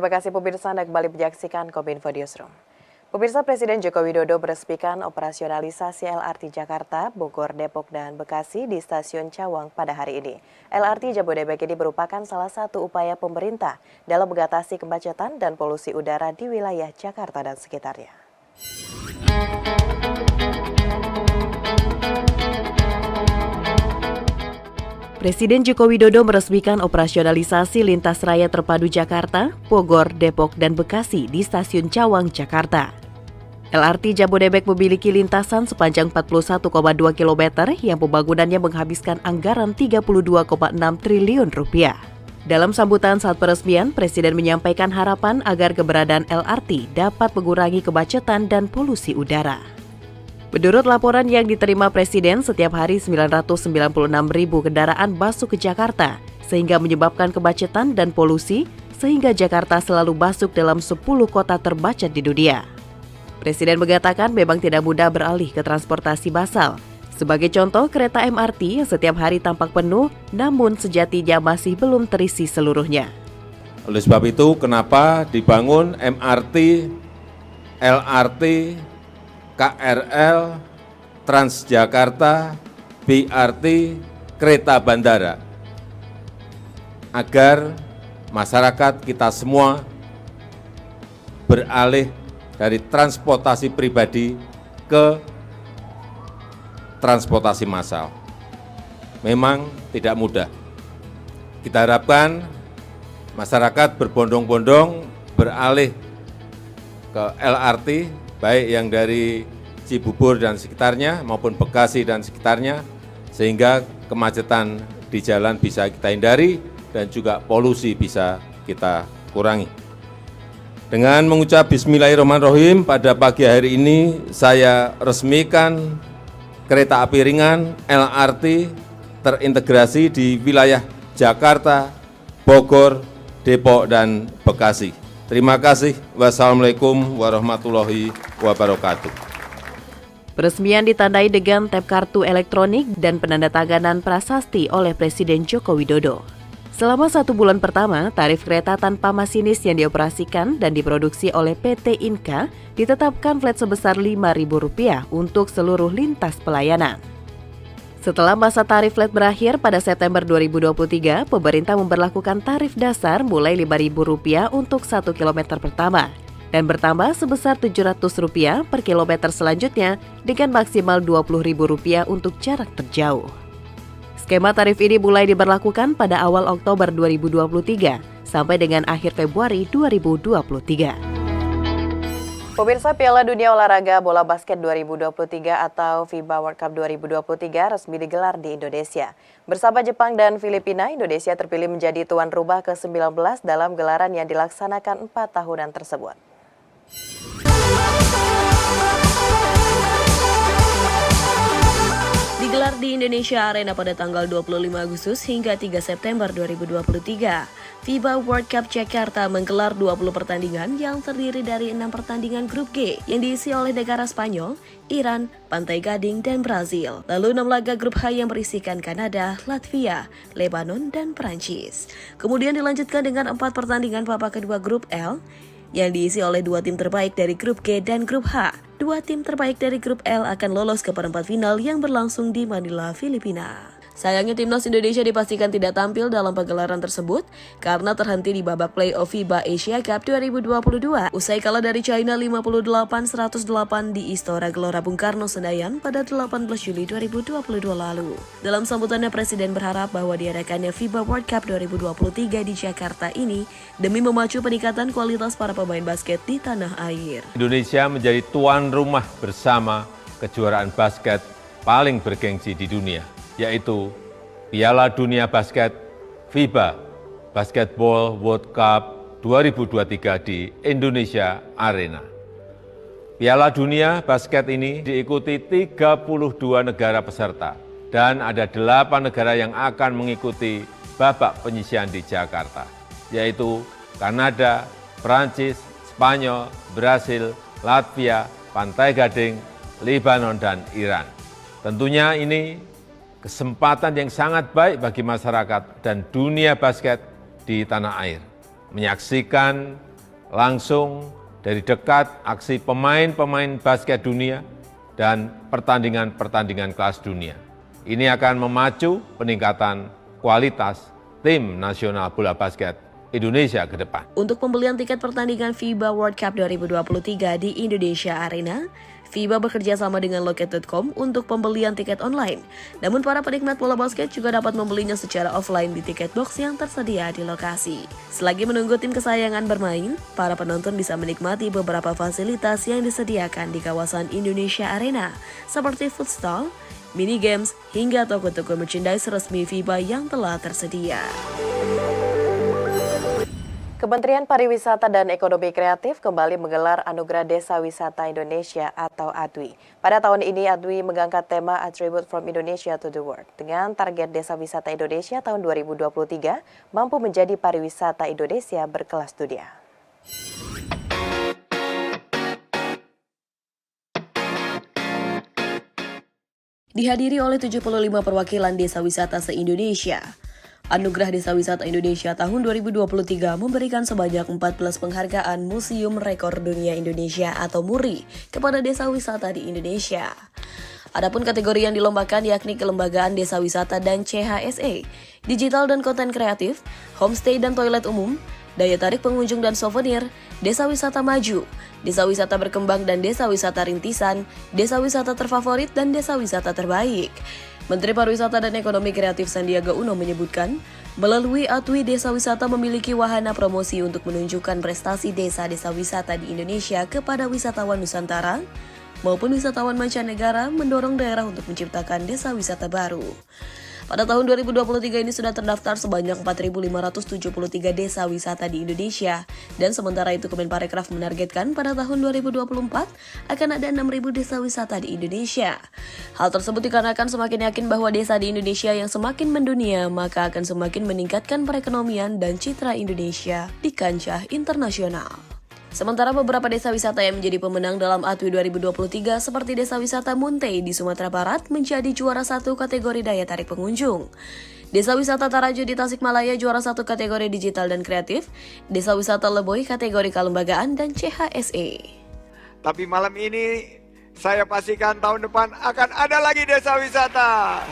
Terima kasih pemirsa, Anda kembali menyaksikan Kominfo Newsroom. Pemirsa, Presiden Joko Widodo meresmikan operasionalisasi LRT Jakarta, Bogor, Depok, dan Bekasi di Stasiun Cawang pada hari ini. LRT Jabodebek ini merupakan salah satu upaya pemerintah dalam mengatasi kemacetan dan polusi udara di wilayah Jakarta dan sekitarnya. Presiden Joko Widodo meresmikan operasionalisasi lintas raya terpadu Jakarta, Bogor, Depok, dan Bekasi di Stasiun Cawang, Jakarta. LRT Jabodebek memiliki lintasan sepanjang 41,2 km yang pembangunannya menghabiskan anggaran 32,6 triliun rupiah. Dalam sambutan saat peresmian, Presiden menyampaikan harapan agar keberadaan LRT dapat mengurangi kemacetan dan polusi udara. Menurut laporan yang diterima Presiden, setiap hari 996.000 kendaraan masuk ke Jakarta, sehingga menyebabkan kemacetan dan polusi, sehingga Jakarta selalu masuk dalam 10 kota termacet di dunia. Presiden mengatakan memang tidak mudah beralih ke transportasi massal. Sebagai contoh, kereta MRT yang setiap hari tampak penuh, namun sejatinya masih belum terisi seluruhnya. Oleh sebab itu, kenapa dibangun MRT, LRT, KRL, Transjakarta, BRT, kereta bandara, agar masyarakat kita semua beralih dari transportasi pribadi ke transportasi massal. Memang tidak mudah. Kita harapkan masyarakat berbondong-bondong beralih ke LRT, baik yang dari Cibubur dan sekitarnya maupun Bekasi dan sekitarnya, sehingga kemacetan di jalan bisa kita hindari dan juga polusi bisa kita kurangi. Dengan mengucap Bismillahirrahmanirrahim, pada pagi hari ini saya resmikan kereta api ringan LRT terintegrasi di wilayah Jakarta, Bogor, Depok, dan Bekasi. Terima kasih. Wassalamualaikum warahmatullahi wabarakatuh. Peresmian ditandai dengan tap kartu elektronik dan penandatanganan prasasti oleh Presiden Joko Widodo. Selama 1 bulan pertama, tarif kereta tanpa masinis yang dioperasikan dan diproduksi oleh PT Inka ditetapkan flat sebesar Rp5.000 untuk seluruh lintas pelayanan. Setelah masa tarif flat berakhir pada September 2023, pemerintah memberlakukan tarif dasar mulai Rp5.000 untuk 1 km pertama dan bertambah sebesar Rp700 per kilometer selanjutnya dengan maksimal Rp20.000 untuk jarak terjauh. Skema tarif ini mulai diberlakukan pada awal Oktober 2023 sampai dengan akhir Februari 2023. Pemirsa, Piala Dunia Olahraga Bola Basket 2023 atau FIBA World Cup 2023 resmi digelar di Indonesia. Bersama Jepang dan Filipina, Indonesia terpilih menjadi tuan rumah ke-19 dalam gelaran yang dilaksanakan 4 tahunan tersebut. Digelar di Indonesia Arena pada tanggal 25 Agustus hingga 3 September 2023. FIBA World Cup Jakarta menggelar 20 pertandingan yang terdiri dari 6 pertandingan grup G yang diisi oleh negara Spanyol, Iran, Pantai Gading, dan Brazil. Lalu 6 laga grup H yang berisikan Kanada, Latvia, Lebanon, dan Perancis. Kemudian dilanjutkan dengan 4 pertandingan babak kedua grup L yang diisi oleh 2 tim terbaik dari grup G dan grup H. 2 tim terbaik dari grup L akan lolos ke perempat final yang berlangsung di Manila, Filipina. Sayangnya timnas Indonesia dipastikan tidak tampil dalam pagelaran tersebut karena terhenti di babak play-off FIBA Asia Cup 2022 usai kalah dari China 58-108 di Istora Gelora Bung Karno, Senayan pada 18 Juli 2022 lalu. Dalam sambutannya, Presiden berharap bahwa diadakannya FIBA World Cup 2023 di Jakarta ini demi memacu peningkatan kualitas para pemain basket di tanah air. Indonesia menjadi tuan rumah bersama kejuaraan basket paling bergengsi di dunia, yaitu Piala Dunia Basket FIBA Basketball World Cup 2023 di Indonesia Arena. Piala Dunia Basket ini diikuti 32 negara peserta dan ada 8 negara yang akan mengikuti babak penyisihan di Jakarta, yaitu Kanada, Perancis, Spanyol, Brasil, Latvia, Pantai Gading, Lebanon, dan Iran. Tentunya ini kesempatan yang sangat baik bagi masyarakat dan dunia basket di tanah air, menyaksikan langsung dari dekat aksi pemain-pemain basket dunia dan pertandingan-pertandingan kelas dunia. Ini akan memacu peningkatan kualitas tim nasional bola basket Indonesia ke depan. Untuk pembelian tiket pertandingan FIBA World Cup 2023 di Indonesia Arena, FIBA bekerja sama dengan Loket.com untuk pembelian tiket online. Namun para penikmat bola basket juga dapat membelinya secara offline di tiket box yang tersedia di lokasi. Selagi menunggu tim kesayangan bermain, para penonton bisa menikmati beberapa fasilitas yang disediakan di kawasan Indonesia Arena, seperti food stall, mini games, hingga toko-toko merchandise resmi FIBA yang telah tersedia. Kementerian Pariwisata dan Ekonomi Kreatif kembali menggelar Anugerah Desa Wisata Indonesia atau ADWI. Pada tahun ini, ADWI mengangkat tema Attribute from Indonesia to the World. Dengan target Desa Wisata Indonesia tahun 2023 mampu menjadi pariwisata Indonesia berkelas dunia. Dihadiri oleh 75 perwakilan desa wisata se-Indonesia. Anugerah Desa Wisata Indonesia tahun 2023 memberikan sebanyak 14 penghargaan Museum Rekor Dunia Indonesia atau MURI kepada desa wisata di Indonesia. Adapun kategori yang dilombakan yakni kelembagaan desa wisata dan CHSE, digital dan konten kreatif, homestay dan toilet umum, daya tarik pengunjung dan souvenir, desa wisata maju, desa wisata berkembang dan desa wisata rintisan, desa wisata terfavorit dan desa wisata terbaik. Menteri Pariwisata dan Ekonomi Kreatif Sandiaga Uno menyebutkan, melalui ADWI Desa Wisata memiliki wahana promosi untuk menunjukkan prestasi desa-desa wisata di Indonesia kepada wisatawan Nusantara maupun wisatawan mancanegara, mendorong daerah untuk menciptakan desa wisata baru. Pada tahun 2023 ini sudah terdaftar sebanyak 4.573 desa wisata di Indonesia, dan sementara itu Kemenparekraf menargetkan pada tahun 2024 akan ada 6.000 desa wisata di Indonesia. Hal tersebut dikarenakan semakin yakin bahwa desa di Indonesia yang semakin mendunia, maka akan semakin meningkatkan perekonomian dan citra Indonesia di kancah internasional. Sementara beberapa desa wisata yang menjadi pemenang dalam ADWI 2023 seperti Desa Wisata Muntei di Sumatera Barat menjadi juara 1 kategori daya tarik pengunjung. Desa Wisata Tarajo di Tasikmalaya juara 1 kategori digital dan kreatif, Desa Wisata Leboi kategori kelembagaan dan CHSE. Tapi malam ini saya pastikan tahun depan akan ada lagi desa wisata.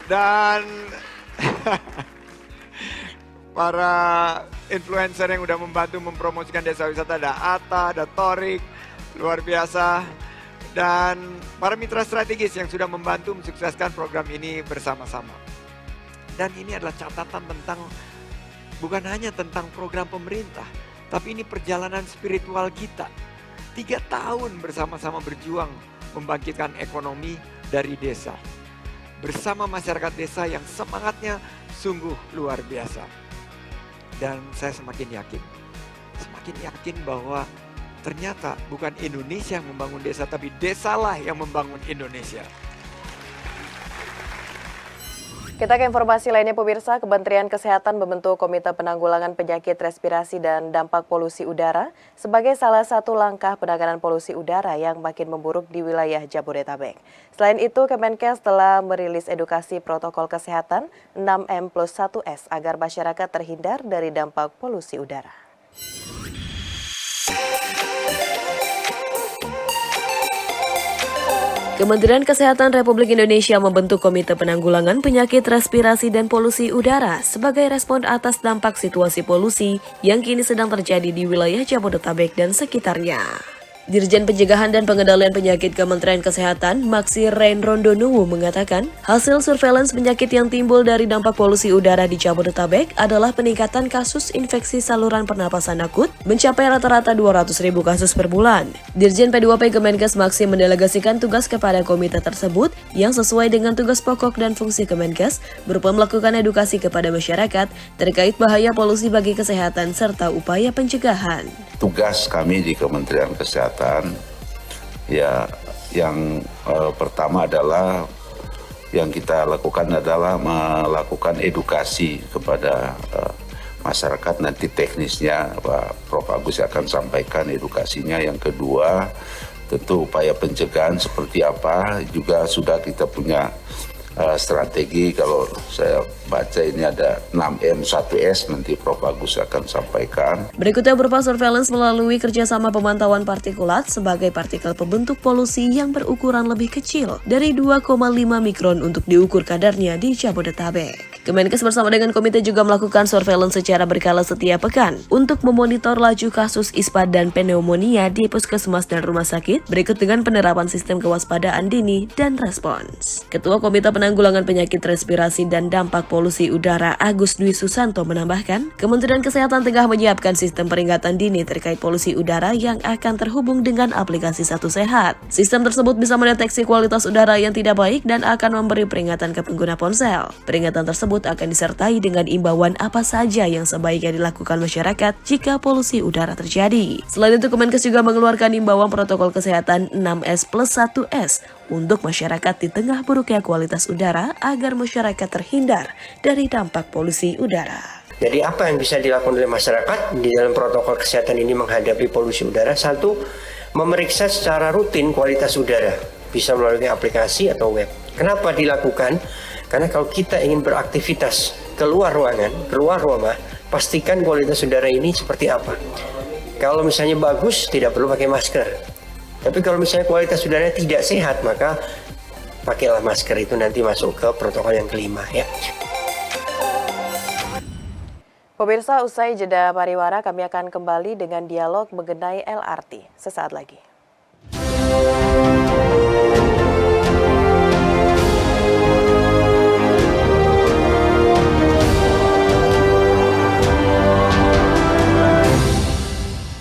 Dan para influencer yang udah membantu mempromosikan desa wisata, ada Atta, ada Torik, luar biasa. Dan para mitra strategis yang sudah membantu mensukseskan program ini bersama-sama. Dan ini adalah catatan tentang, bukan hanya tentang program pemerintah, tapi ini perjalanan spiritual kita. 3 tahun bersama-sama berjuang membangkitkan ekonomi dari desa. Bersama masyarakat desa yang semangatnya sungguh luar biasa. Dan saya semakin yakin bahwa ternyata bukan Indonesia yang membangun desa, tapi desalah yang membangun Indonesia. Kita ke informasi lainnya pemirsa, Kementerian Kesehatan membentuk Komite Penanggulangan Penyakit Respirasi dan Dampak Polusi Udara sebagai salah satu langkah penanganan polusi udara yang makin memburuk di wilayah Jabodetabek. Selain itu, Kemenkes telah merilis edukasi protokol kesehatan 6M+1S agar masyarakat terhindar dari dampak polusi udara. Kementerian Kesehatan Republik Indonesia membentuk Komite Penanggulangan Penyakit Respirasi dan Polusi Udara sebagai respon atas dampak situasi polusi yang kini sedang terjadi di wilayah Jabodetabek dan sekitarnya. Dirjen Pencegahan dan Pengendalian Penyakit Kementerian Kesehatan, Maksi Rein Rondonuwu mengatakan, hasil surveillance penyakit yang timbul dari dampak polusi udara di Jabodetabek adalah peningkatan kasus infeksi saluran pernapasan akut mencapai rata-rata 200.000 kasus per bulan. Dirjen P2P Kemenkes Maksi mendelegasikan tugas kepada komite tersebut yang sesuai dengan tugas pokok dan fungsi Kemenkes berupa melakukan edukasi kepada masyarakat terkait bahaya polusi bagi kesehatan serta upaya pencegahan. Tugas kami di Kementerian Kesehatan ya yang pertama adalah yang kita lakukan adalah melakukan edukasi kepada masyarakat. Nanti teknisnya Pak Prof Agus akan sampaikan edukasinya. Yang kedua tentu upaya pencegahan seperti apa juga sudah kita punya strategi. Kalau saya baca ini ada 6M 1S, nanti Prof. Agus akan sampaikan. Berikutnya berupa surveillance melalui kerjasama pemantauan partikulat sebagai partikel pembentuk polusi yang berukuran lebih kecil dari 2,5 mikron untuk diukur kadarnya di Jabodetabek. Kemenkes bersama dengan komite juga melakukan surveillance secara berkala setiap pekan untuk memonitor laju kasus ISPA dan pneumonia di puskesmas dan rumah sakit berikut dengan penerapan sistem kewaspadaan dini dan respons. Ketua Komite Penanggulangan Penyakit Respirasi dan Dampak Polusi Udara Agus Dwi Susanto menambahkan, Kementerian Kesehatan tengah menyiapkan sistem peringatan dini terkait polusi udara yang akan terhubung dengan aplikasi Satu Sehat. Sistem tersebut bisa mendeteksi kualitas udara yang tidak baik dan akan memberi peringatan ke pengguna ponsel. Peringatan tersebut akan disertai dengan imbauan apa saja yang sebaiknya dilakukan masyarakat jika polusi udara terjadi. Selain itu, Kemenkes juga mengeluarkan imbauan protokol kesehatan 6S plus 1S untuk masyarakat di tengah buruknya kualitas udara agar masyarakat terhindar dari dampak polusi udara. Jadi apa yang bisa dilakukan oleh masyarakat di dalam protokol kesehatan ini menghadapi polusi udara? Satu, memeriksa secara rutin kualitas udara, bisa melalui aplikasi atau web. Kenapa dilakukan? Karena kalau kita ingin beraktivitas keluar ruangan, keluar rumah, pastikan kualitas udara ini seperti apa. Kalau misalnya bagus, tidak perlu pakai masker. Tapi kalau misalnya kualitas udaranya tidak sehat, maka pakailah masker. Itu nanti masuk ke protokol yang kelima ya. Pemirsa, usai jeda pariwara, kami akan kembali dengan dialog mengenai LRT sesaat lagi.